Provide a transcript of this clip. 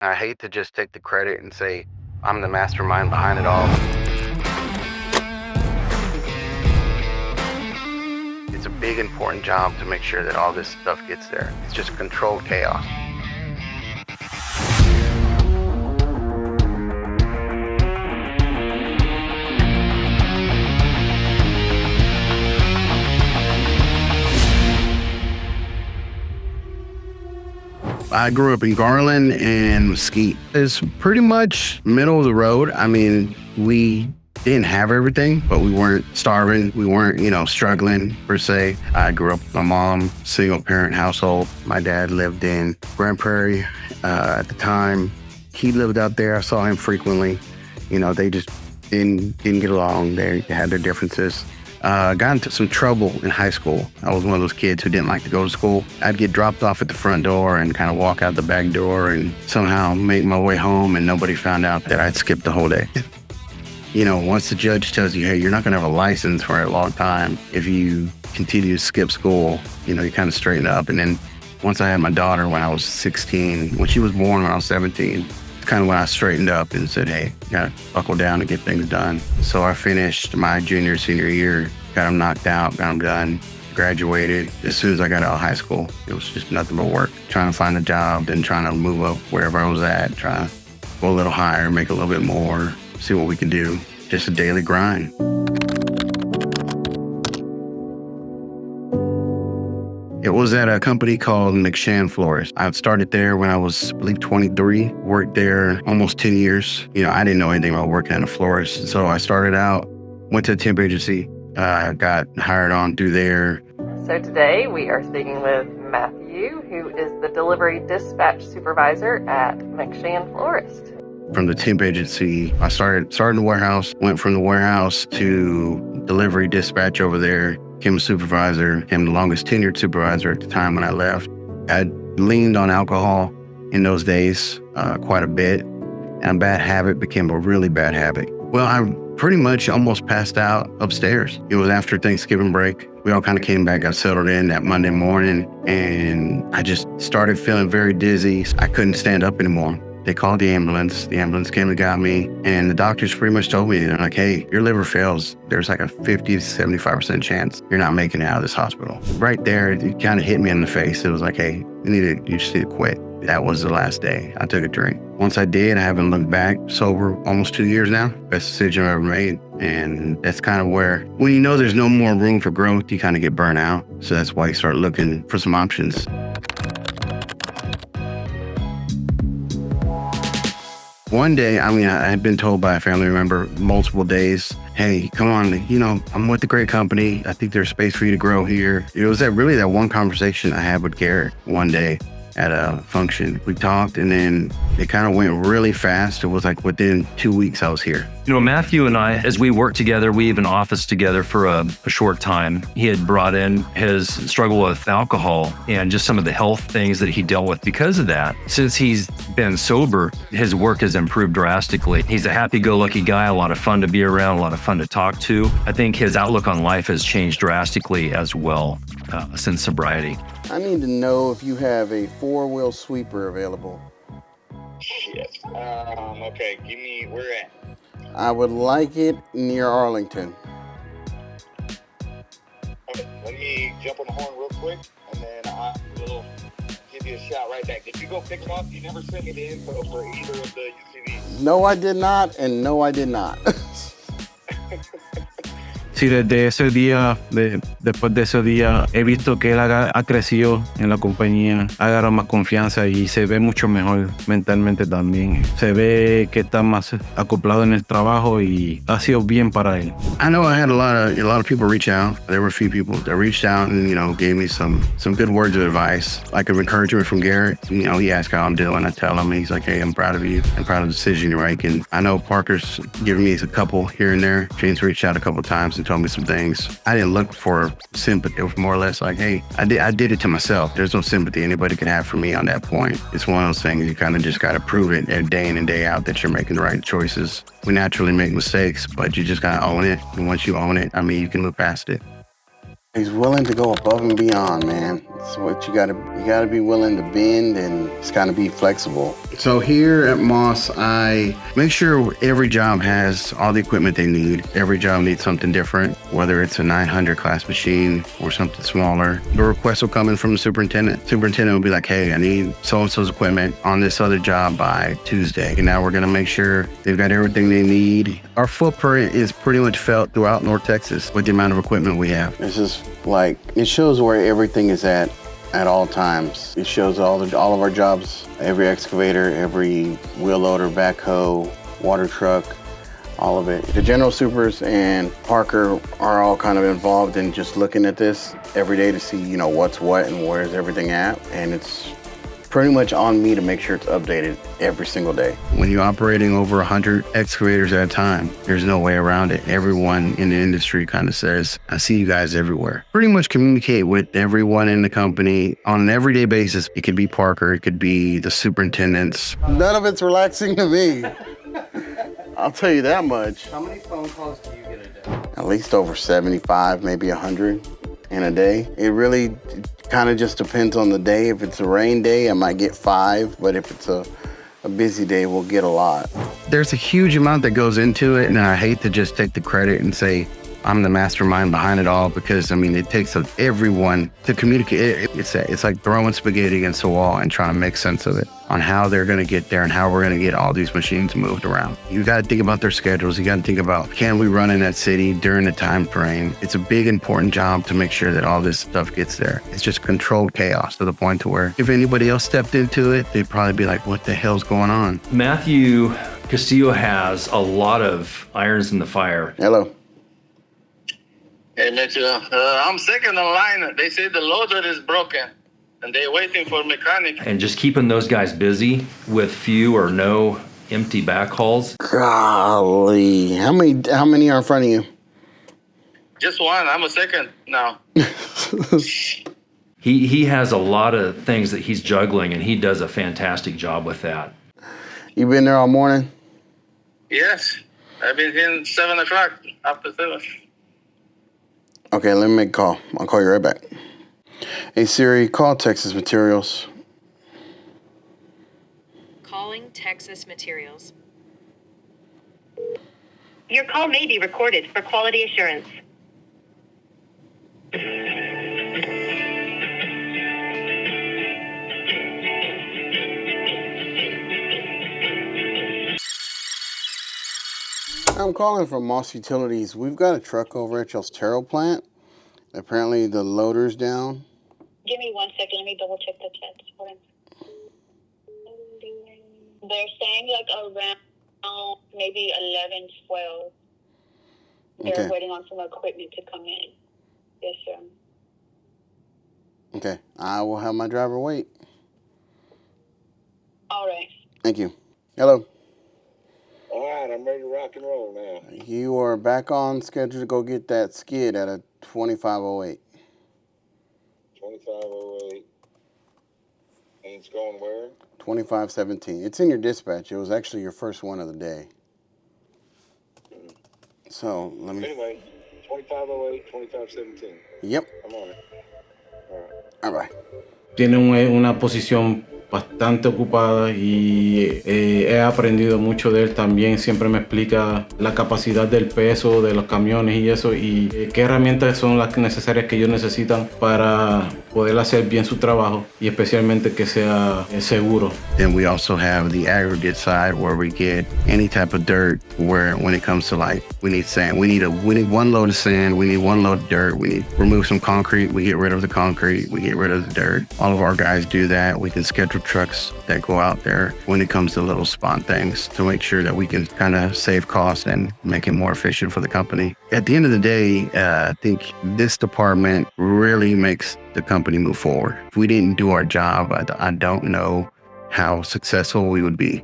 I hate to just take the credit and say I'm the mastermind behind it all. It's a big, important job to make sure that all this stuff gets there. It's just controlled chaos. I grew up in Garland and Mesquite. It's pretty much middle of the road. I mean, we didn't have everything, but we weren't starving. We weren't, struggling per se. I grew up with my mom, single parent household. My dad lived in Grand Prairie at the time. He lived out there. I saw him frequently. They just didn't get along. They had their differences. Got into some trouble in high school. I was one of those kids who didn't like to go to school. I'd get dropped off at the front door and kind of walk out the back door and somehow make my way home, and nobody found out that I'd skipped the whole day. Once the judge tells you, hey, you're not going to have a license for a long time if you continue to skip school, you kind of straighten up. And then once I had my daughter when I was 16, when she was born when I was 17, kind of when I straightened up and said, hey, you gotta buckle down and get things done. So I finished my senior year, got them knocked out, got them done, graduated. As soon as I got out of high school, it was just nothing but work. Trying to find a job, then trying to move up wherever I was at, trying to go a little higher, make a little bit more, see what we can do. Just a daily grind. It was at a company called McShan Florist. I started there when I was, I believe, 23, worked there almost 10 years. I didn't know anything about working at a florist. So I started out, went to a temp agency, got hired on through there. So today we are speaking with Matthew, who is the delivery dispatch supervisor at McShan Florist. From the temp agency, I started in the warehouse, went from the warehouse to delivery dispatch over there. Became a supervisor, became the longest tenured supervisor at the time when I left. I leaned on alcohol in those days quite a bit, and a bad habit became a really bad habit. Well, I pretty much almost passed out upstairs. It was after Thanksgiving break. We all kind of came back, got settled in that Monday morning, and I just started feeling very dizzy. I couldn't stand up anymore. They called the ambulance. The ambulance came and got me. And the doctors pretty much told me, they're like, hey, your liver fails. There's like a 50 to 75% chance you're not making it out of this hospital. Right there, it kind of hit me in the face. It was like, hey, you just need to quit. That was the last day I took a drink. Once I did, I haven't looked back. Sober almost 2 years now. Best decision I've ever made. And that's kind of where, when there's no more room for growth, you kind of get burnt out. So that's why you start looking for some options. One day, I had been told by a family member multiple days, hey, come on, I'm with a great company. I think there's space for you to grow here. It was that one conversation I had with Garrett one day at a function. We talked, and then it kind of went really fast. It was like within 2 weeks I was here. Matthew and I, as we worked together, we even officed together for a short time. He had brought in his struggle with alcohol and just some of the health things that he dealt with because of that. Since he's been sober, his work has improved drastically. He's a happy-go-lucky guy, a lot of fun to be around, a lot of fun to talk to. I think his outlook on life has changed drastically as well since sobriety. I need to know if you have a 4-wheel sweeper available. Shit. Okay, give me, where at? I would like it near Arlington. Okay, let me jump on the horn real quick, and then I will give you a shout right back. Did you go pick them up? You never sent me the info for either of the UCVs. No, I did not, and no, I did not. Sí, desde ese día, después de ese día, he visto que él ha crecido en la compañía, ha agarrado más confianza y se ve mucho mejor mentalmente también. Se ve que está más acoplado en el trabajo y ha sido bien para él. I know I had a lot of people reach out. There were a few people that reached out and, gave me some good words of advice. Like of encouragement from Garrett. He asked how I'm doing. I tell him, he's like, hey, I'm proud of you. I'm proud of the decision you're making. I know Parker's given me a couple here and there. James reached out a couple of times and told me some things. I didn't look for sympathy. It was more or less like, hey, I did it to myself. There's no sympathy anybody can have for me on that point. It's one of those things you kind of just got to prove it day in and day out that you're making the right choices. We naturally make mistakes, but you just got to own it. And once you own it, you can move past it. He's willing to go above and beyond, man. It's what you gotta be willing to bend and just kind of be flexible. So here at Moss, I make sure every job has all the equipment they need. Every job needs something different, whether it's a 900 class machine or something smaller. The request will come in from the superintendent. Superintendent will be like, hey, I need so-and-so's equipment on this other job by Tuesday. And now we're gonna make sure they've got everything they need. Our footprint is pretty much felt throughout North Texas with the amount of equipment we have. This is like, it shows where everything is at all times. It shows all of our jobs, every excavator, every wheel loader, backhoe, water truck, all of it. The general supers and Parker are all kind of involved in just looking at this every day to see, you know, what's what and where's everything at. And it's pretty much on me to make sure it's updated every single day. When you're operating over 100 excavators at a time, there's no way around it. Everyone in the industry kind of says, I see you guys everywhere. Pretty much communicate with everyone in the company on an everyday basis. It could be Parker, it could be the superintendents. None of it's relaxing to me. I'll tell you that much. How many phone calls do you get a day? At least over 75, maybe 100 in a day. It really kind of just depends on the day. If it's a rain day, I might get 5, but if it's a busy day, we'll get a lot. There's a huge amount that goes into it, and I hate to just take the credit and say I'm the mastermind behind it all, because I mean, it takes everyone to communicate. It's like throwing spaghetti against the wall and trying to make sense of it on how they're going to get there and how we're going to get all these machines moved around. You got to think about their schedules. You got to think about, can we run in that city during the time frame? It's a big, important job to make sure that all this stuff gets there. It's just controlled chaos to the point to where if anybody else stepped into it, they'd probably be like, what the hell's going on? Matthew Castillo has a lot of irons in the fire. Hello. Hey, Mitchell, I'm second in line. They say the loader is broken, and they're waiting for mechanic. And just keeping those guys busy with few or no empty backhauls. Golly, how many are in front of you? Just one. I'm a second now. He has a lot of things that he's juggling, and he does a fantastic job with that. You been there all morning? Yes, I've been here 7 o'clock, after 7. Okay, let me make a call. I'll call you right back. Hey Siri, call Texas Materials. Calling Texas Materials. Your call may be recorded for quality assurance. I'm calling from Moss Utilities. We've got a truck over at y'all's Terrell plant. Apparently the loader's down. Give me 1 second. Let me double check the text. Hold on. They're saying like around maybe 11, 12. They're Okay. waiting on some equipment to come in. Yes, sir. Okay, I will have my driver wait. All right. Thank you. Hello. All right, I'm ready to rock and roll now. You are back on schedule to go get that skid at a 2508. 2508. And it's going where? 2517. It's in your dispatch. It was actually your first one of the day. So, let me... Anyway, 2508, 2517. Yep. I'm on it. All right. All right. Tiene una posición bastante ocupada y he aprendido mucho de él también. Siempre me explica la capacidad del peso de los camiones y eso, y qué herramientas son las necesarias que ellos necesitan para poder hacer bien su trabajo y especialmente que sea seguro. Then we also have the aggregate side where we get any type of dirt, where when it comes to like, we need sand, we need 1 load of sand, we need 1 load of dirt, we need remove some concrete, we get rid of the concrete, we get rid of the dirt. All of our guys do that. We can schedule trucks that go out there when it comes to little spot things to make sure that we can kind of save costs and make it more efficient for the company. At the end of the day, I think this department really makes the company move forward. If we didn't do our job, I don't know how successful we would be.